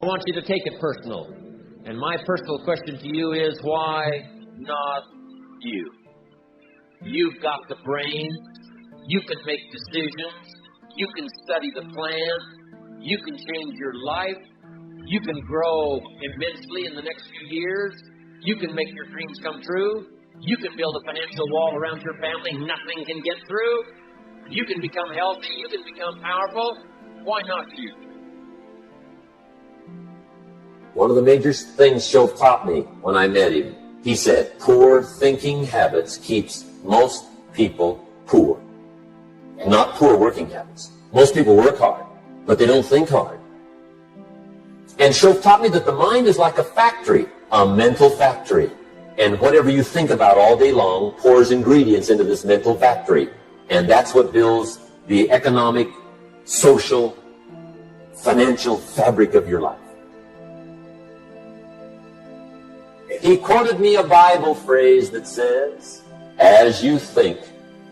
I want you to take it personal. And my personal question to you is, why not you? You've got the brain. You can make decisions. You can study the plan. You can change your life. You can grow immensely in the next few years. You can make your dreams come true. You can build a financial wall around your family nothing can get through. You can become healthy. You can become powerful. Why not you? One of the major things Shoaff taught me when I met him, he said, poor thinking habits keeps most people poor. Not poor working habits. Most people work hard, but they don't think hard. And Shoaff taught me that the mind is like a factory, a mental factory. And whatever you think about all day long pours ingredients into this mental factory. And that's what builds the economic, social, financial fabric of your life. He quoted me a Bible phrase that says, as you think,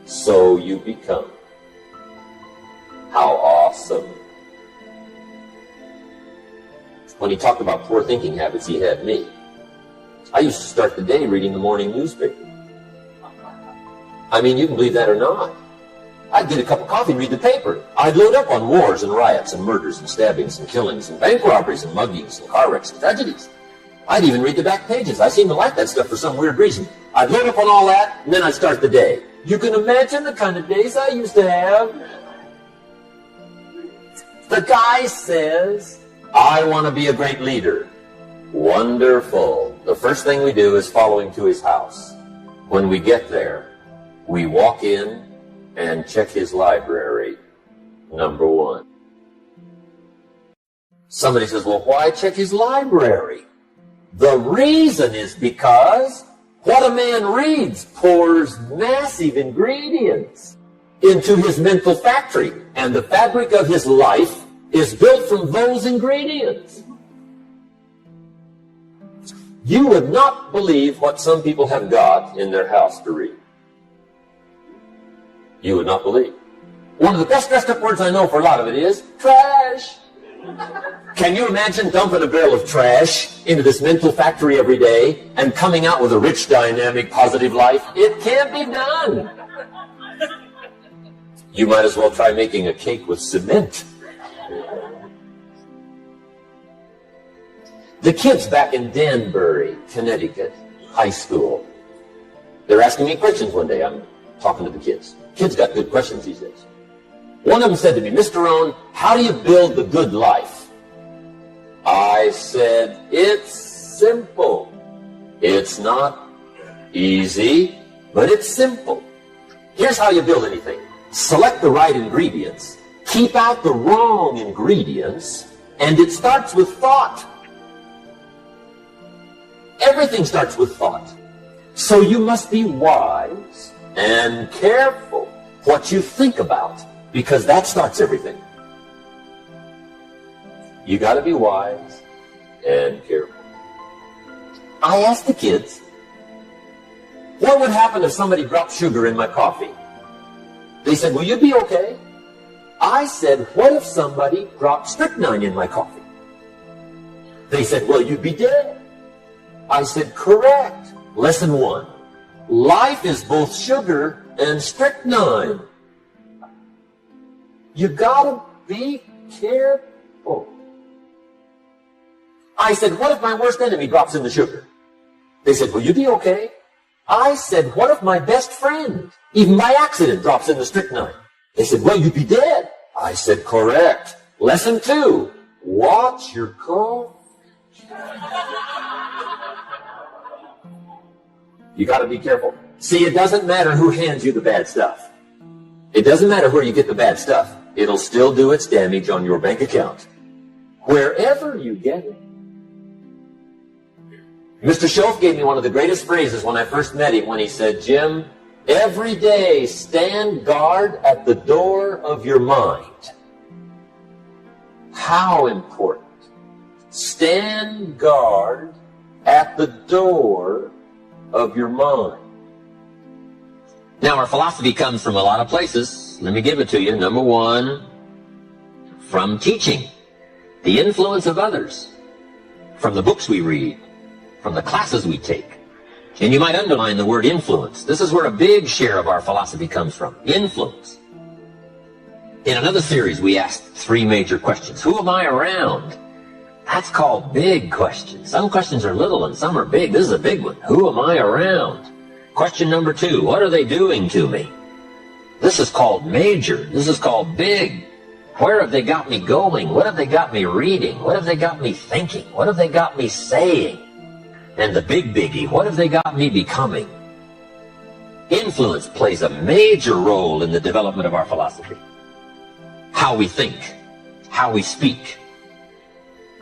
so you become. How awesome. When he talked about poor thinking habits, he had me. I used to start the day reading the morning newspaper. I mean, you can believe that or not. I'd get a cup of coffee and read the paper. I'd load up on wars and riots and murders and stabbings and killings and bank robberies and muggings and car wrecks and tragedies. I'd even read the back pages. I seem to like that stuff for some weird reason. I'd load up on all that, and then I'd start the day. You can imagine the kind of days I used to have. The guy says, I want to be a great leader. Wonderful. The first thing we do is follow him to his house. When we get there, we walk in and check his library. Number one. Somebody says, well, why check his library? The reason is because what a man reads pours massive ingredients into his mental factory, and the fabric of his life is built from those ingredients. You would not believe what some people have got in their house to read. You would not believe. One of the best dressed up words I know for a lot of it is trash. Can you imagine dumping a barrel of trash into this mental factory every day and coming out with a rich, dynamic, positive life? It can't be done. You might as well try making a cake with cement. The kids back in Danbury, Connecticut, high school, they're asking me questions one day. I'm talking to the kids. Kids got good questions these days. One of them said to me, Mr. Rohn, how do you build the good life? I said, it's simple. It's not easy, but it's simple. Here's how you build anything. Select the right ingredients, keep out the wrong ingredients, and it starts with thought. Everything starts with thought. So you must be wise and careful what you think about, because that starts everything. You got to be wise and careful. I asked the kids, what would happen if somebody dropped sugar in my coffee? They said, will you be okay? I said, what if somebody dropped strychnine in my coffee? They said, well, you'd be dead. I said, correct. Lesson 1. Life is both sugar and strychnine. You gotta be careful. I said, what if my worst enemy drops in the sugar? They said, will you be okay? I said, what if my best friend, even by accident, drops in the strychnine? They said, well, you'd be dead. I said, correct. Lesson 2, watch your cough. You got to be careful. See, it doesn't matter who hands you the bad stuff. It doesn't matter where you get the bad stuff. It'll still do its damage on your bank account, wherever you get it. Mr. Shoaff gave me one of the greatest phrases when I first met him, when he said, Jim, every day stand guard at the door of your mind. How important. Stand guard at the door of your mind. Now, our philosophy comes from a lot of places. Let me give it to you. Number 1, from teaching. The influence of others. from the books we read, from the classes we take. And you might underline the word influence. This is where a big share of our philosophy comes from. Influence. In another series, we asked 3 major questions. Who am I around? That's called big questions. Some questions are little and some are big. This is a big one. Who am I around? Question number 2, what are they doing to me? This is called major. This is called big. Where have they got me going? What have they got me reading? What have they got me thinking? What have they got me saying? And the big biggie, what have they got me becoming? Influence plays a major role in the development of our philosophy. How we think, how we speak,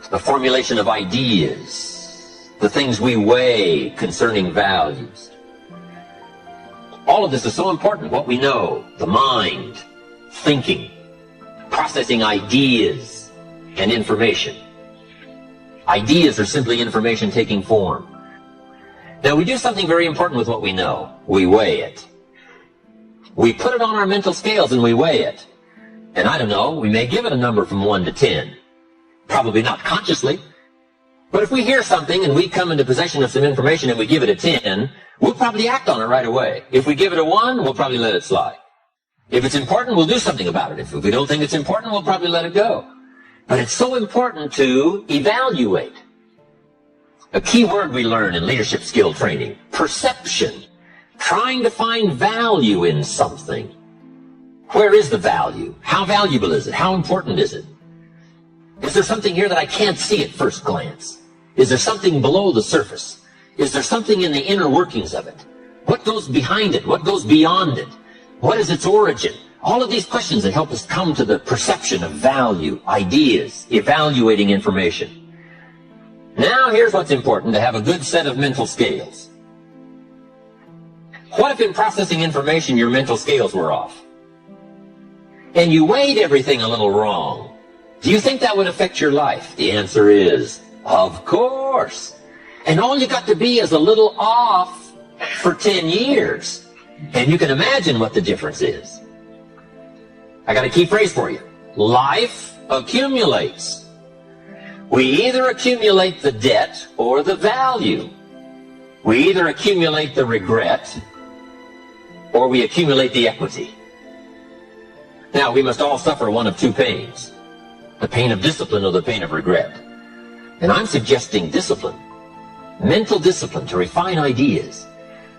the formulation of ideas, the things we weigh concerning values. All of this is so important, what we know, the mind, thinking, processing ideas and information. Ideas are simply information taking form. Now we do something very important with what we know. We weigh it. We put it on our mental scales and we weigh it. And I don't know, we may give it a number from 1 to 10. Probably not consciously. But if we hear something and we come into possession of some information and we give it a 10, we'll probably act on it right away. If we give it a 1, we'll probably let it slide. If it's important, we'll do something about it. If we don't think it's important, we'll probably let it go. But it's so important to evaluate. A key word we learn in leadership skill training, perception. Trying to find value in something. Where is the value? How valuable is it? How important is it? Is there something here that I can't see at first glance? Is there something below the surface? Is there something in the inner workings of it? What goes behind it? What goes beyond it? What is its origin? All of these questions that help us come to the perception of value, ideas, evaluating information. Now here's what's important, to have a good set of mental scales. What if in processing information your mental scales were off? And you weighed everything a little wrong? Do you think that would affect your life? The answer is, of course. And all you got to be is a little off for 10 years. And you can imagine what the difference is. I got a key phrase for you. Life accumulates. We either accumulate the debt or the value. We either accumulate the regret or we accumulate the equity. Now, we must all suffer one of 2 pains. The pain of discipline or the pain of regret. And I'm suggesting discipline. Mental discipline to refine ideas.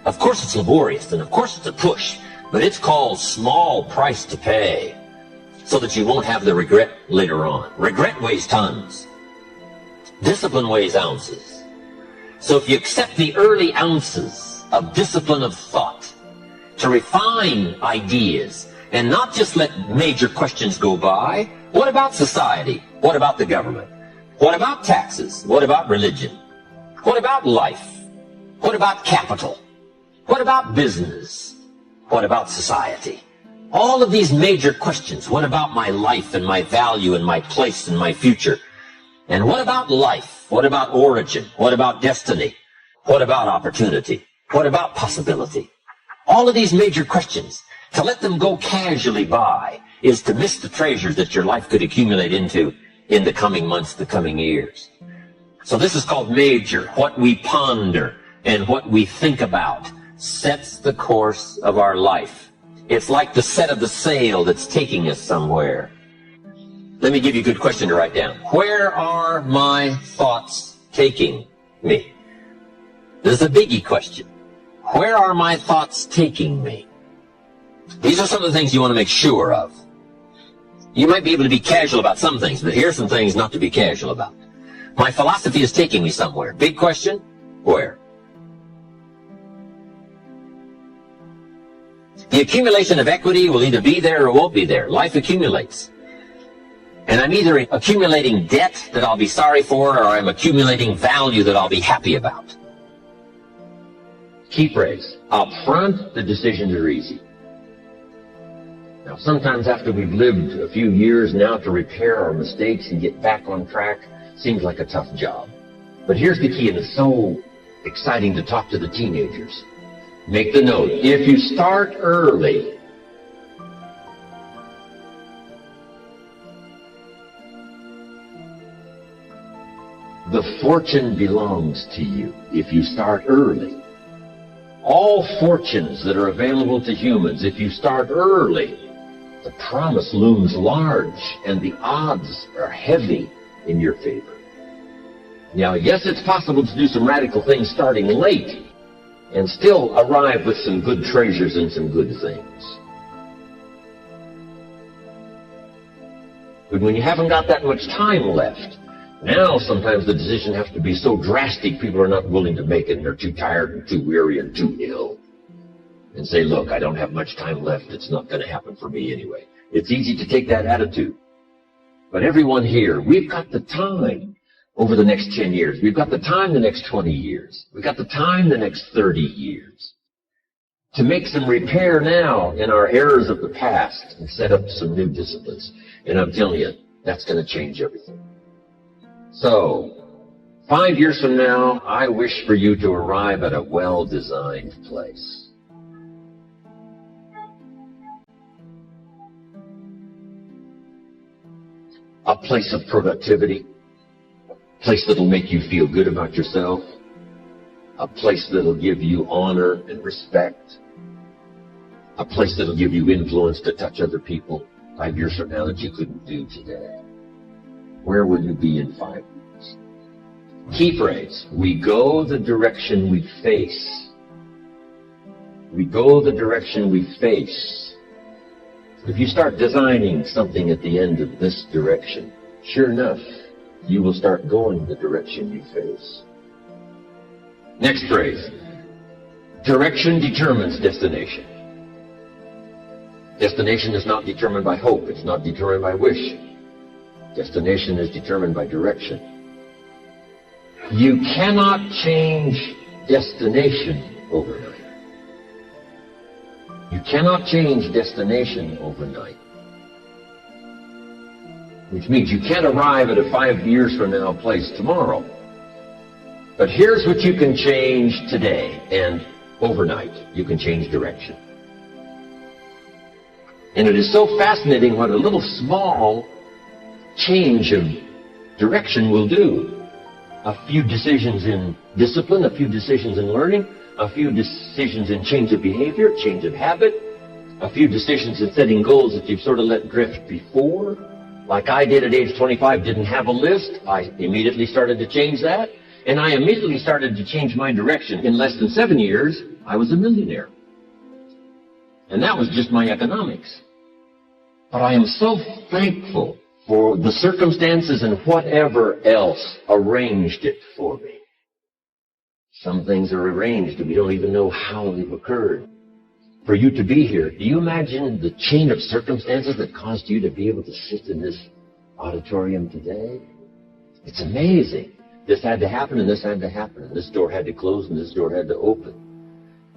Of course it's laborious and of course it's a push, but it's called small price to pay so that you won't have the regret later on. Regret weighs tons. Discipline weighs ounces. So if you accept the early ounces of discipline of thought to refine ideas and not just let major questions go by, what about society? What about the government? What about taxes? What about religion? What about life? What about capital? What about business? What about society? All of these major questions. What about my life and my value and my place and my future? And what about life? What about origin? What about destiny? What about opportunity? What about possibility? All of these major questions, to let them go casually by is to miss the treasures that your life could accumulate into in the coming months, the coming years. So this is called major. What we ponder and what we think about sets the course of our life. It's like the set of the sail that's taking us somewhere. Let me give you a good question to write down. Where are my thoughts taking me? This is a biggie question. Where are my thoughts taking me? These are some of the things you want to make sure of. You might be able to be casual about some things, but here's some things not to be casual about. My philosophy is taking me somewhere. Big question, where? The accumulation of equity will either be there or won't be there. Life accumulates. And I'm either accumulating debt that I'll be sorry for, or I'm accumulating value that I'll be happy about. Key phrase. Up front, the decisions are easy. Now, sometimes after we've lived a few years now, to repair our mistakes and get back on track seems like a tough job. But here's the key, and it's so exciting to talk to the teenagers. Make the note. If you start early, The fortune belongs to you if you start early. All fortunes that are available to humans, if you start early, the promise looms large and the odds are heavy in your favor. Now, yes, it's possible to do some radical things starting late and still arrive with some good treasures and some good things. But when you haven't got that much time left, now sometimes the decision has to be so drastic people are not willing to make it and they're too tired and too weary and too ill. And say, look, I don't have much time left. It's not going to happen for me anyway. It's easy to take that attitude. But everyone here, we've got the time over the next 10 years. We've got the time the next 20 years. We've got the time the next 30 years to make some repair now in our errors of the past and set up some new disciplines. And I'm telling you, that's going to change everything. So, 5 years from now, I wish for you to arrive at a well-designed place. A place of productivity, a place that'll make you feel good about yourself, a place that'll give you honor and respect, a place that'll give you influence to touch other people 5 years from now that you couldn't do today. Where will you be in 5 years? Key phrase, we go the direction we face. We go the direction we face. If you start designing something at the end of this direction, sure enough, you will start going the direction you face. Next phrase. Direction determines destination. Destination is not determined by hope. It's not determined by wish. Destination is determined by direction. You cannot change destination overnight. You cannot change destination overnight. Which means you can't arrive at a 5 years from now place tomorrow. But here's what you can change today and overnight. You can change direction. And it is so fascinating what a little small change of direction will do. A few decisions in discipline, a few decisions in learning, a few decisions in change of behavior, change of habit, a few decisions in setting goals that you've sort of let drift before. Like I did at age 25, didn't have a list. I immediately started to change that. And I immediately started to change my direction. In less than 7 years, I was a millionaire. And that was just my economics. But I am so thankful for the circumstances and whatever else arranged it for me. Some things are arranged and we don't even know how they've occurred. For you to be here, do you imagine the chain of circumstances that caused you to be able to sit in this auditorium today? It's amazing. This had to happen and this had to happen. And this door had to close and this door had to open.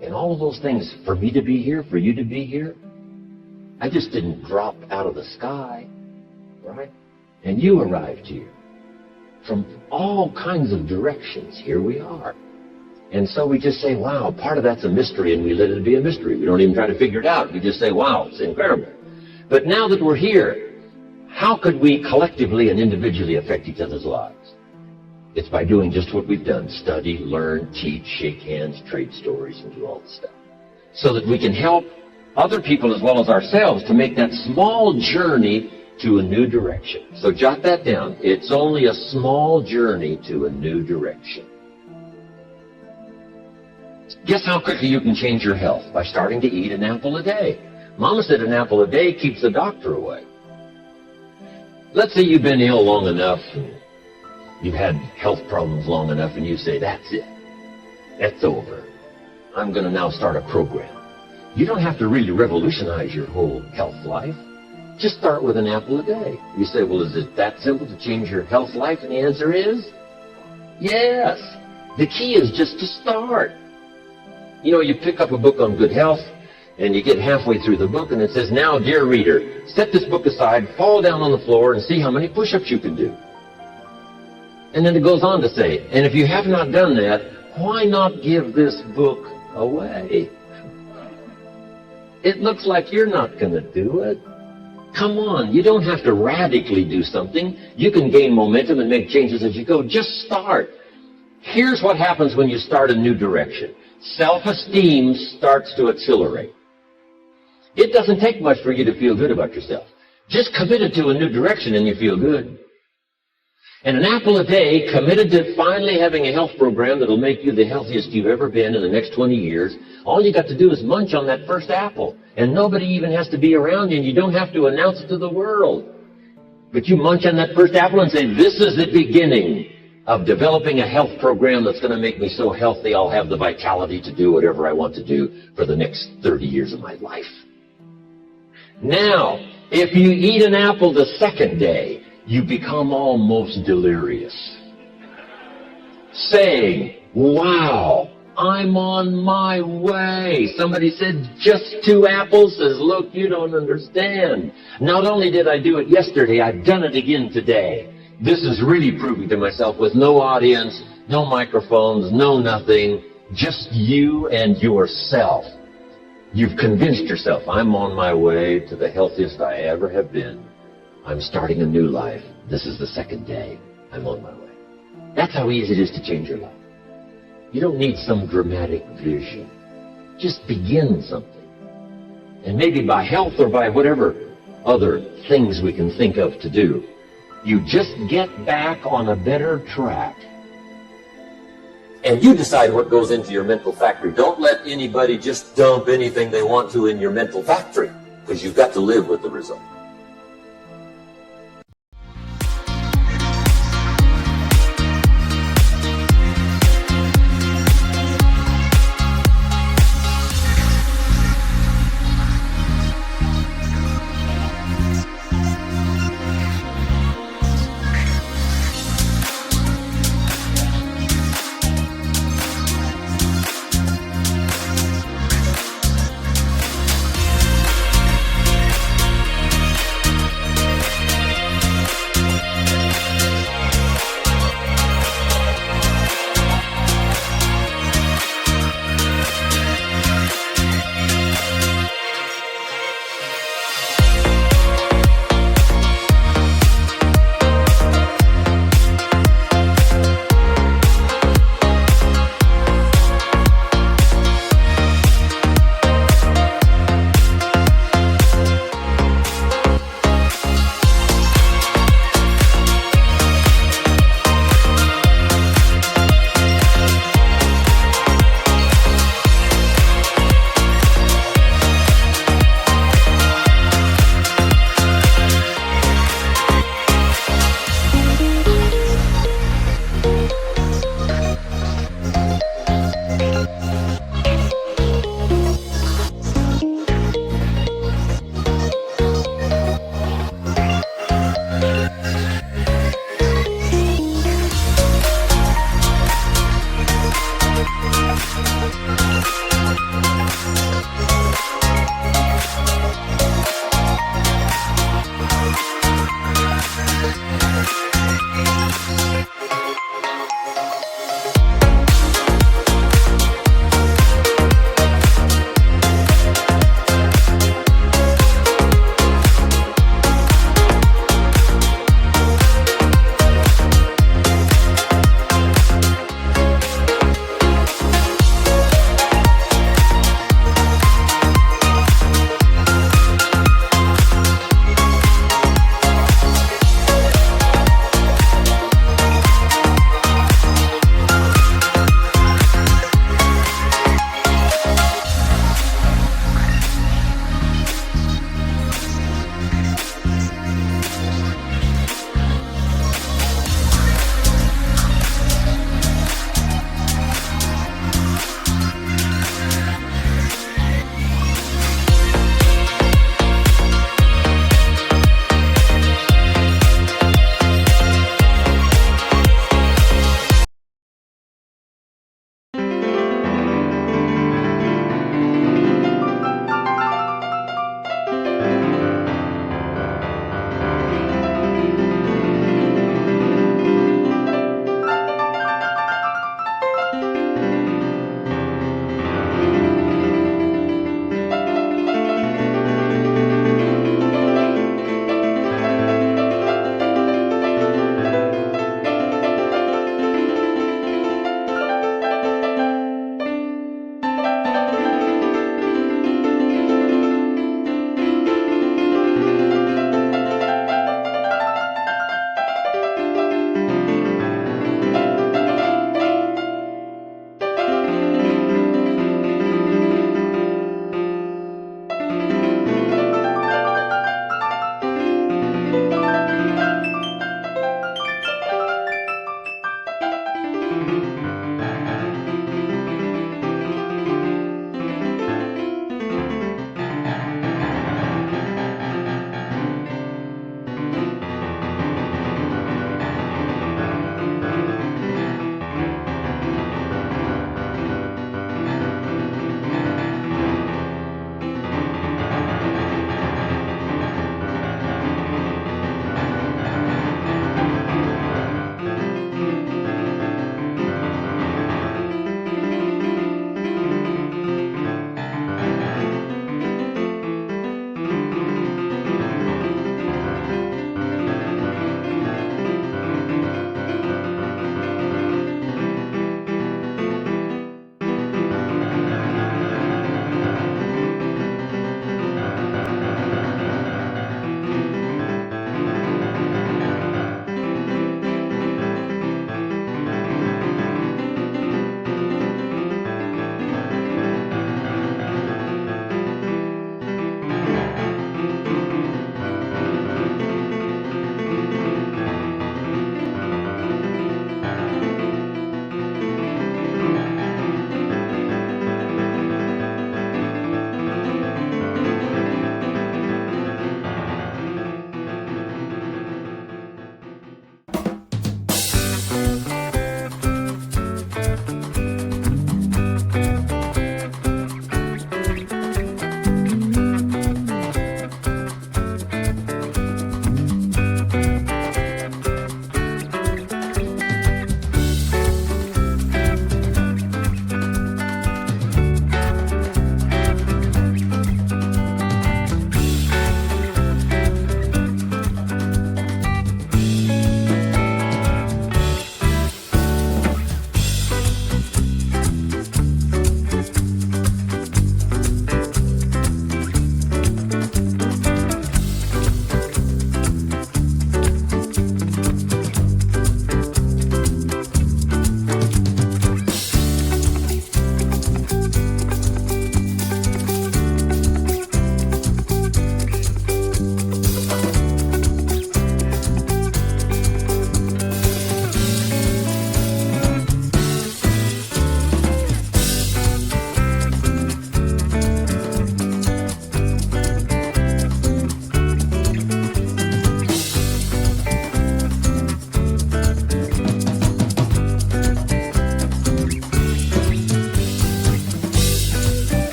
And all of those things, for me to be here, for you to be here, I just didn't drop out of the sky, right? And you arrived here. From all kinds of directions, here we are. And so we just say, wow, part of that's a mystery, and we let it be a mystery. We don't even try to figure it out. We just say, wow, it's incredible. But now that we're here, how could we collectively and individually affect each other's lives? It's by doing just what we've done. Study, learn, teach, shake hands, trade stories, and do all the stuff. So that we can help other people as well as ourselves to make that small journey to a new direction. So jot that down. It's only a small journey to a new direction. Guess how quickly you can change your health? By starting to eat an apple a day. Mama said an apple a day keeps the doctor away. Let's say you've been ill long enough, you've had health problems long enough, and you say, that's it. That's over. I'm going to now start a program. You don't have to really revolutionize your whole health life. Just start with an apple a day. You say, well, is it that simple to change your health life? And the answer is, yes. The key is just to start. You know, you pick up a book on good health, and you get halfway through the book, and it says, now, dear reader, set this book aside, fall down on the floor, and see how many push-ups you can do. And then it goes on to say, and if you have not done that, why not give this book away? It looks like you're not going to do it. Come on, you don't have to radically do something. You can gain momentum and make changes as you go. Just start. Here's what happens when you start a new direction. Self-esteem starts to accelerate. It doesn't take much for you to feel good about yourself. Just committed to a new direction and you feel good. And an apple a day, committed to finally having a health program that'll make you the healthiest you've ever been in the next 20 years, all you got to do is munch on that first apple. And nobody even has to be around you, and you don't have to announce it to the world. But you munch on that first apple and say, this is the beginning of developing a health program that's going to make me so healthy I'll have the vitality to do whatever I want to do for the next 30 years of my life. Now, if you eat an apple the second day, you become almost delirious, saying, wow, I'm on my way. Somebody said, just 2 apples? Says, look, you don't understand. Not only did I do it yesterday, I've done it again today. This is really proving to myself with no audience, no microphones, no nothing, just you and yourself. You've convinced yourself, I'm on my way to the healthiest I ever have been. I'm starting a new life. This is the second day. I'm on my way. That's how easy it is to change your life. You don't need some dramatic vision. Just begin something. And maybe by health or by whatever other things we can think of to do, you just get back on a better track. And you decide what goes into your mental factory. Don't let anybody just dump anything they want to in your mental factory, because you've got to live with the result.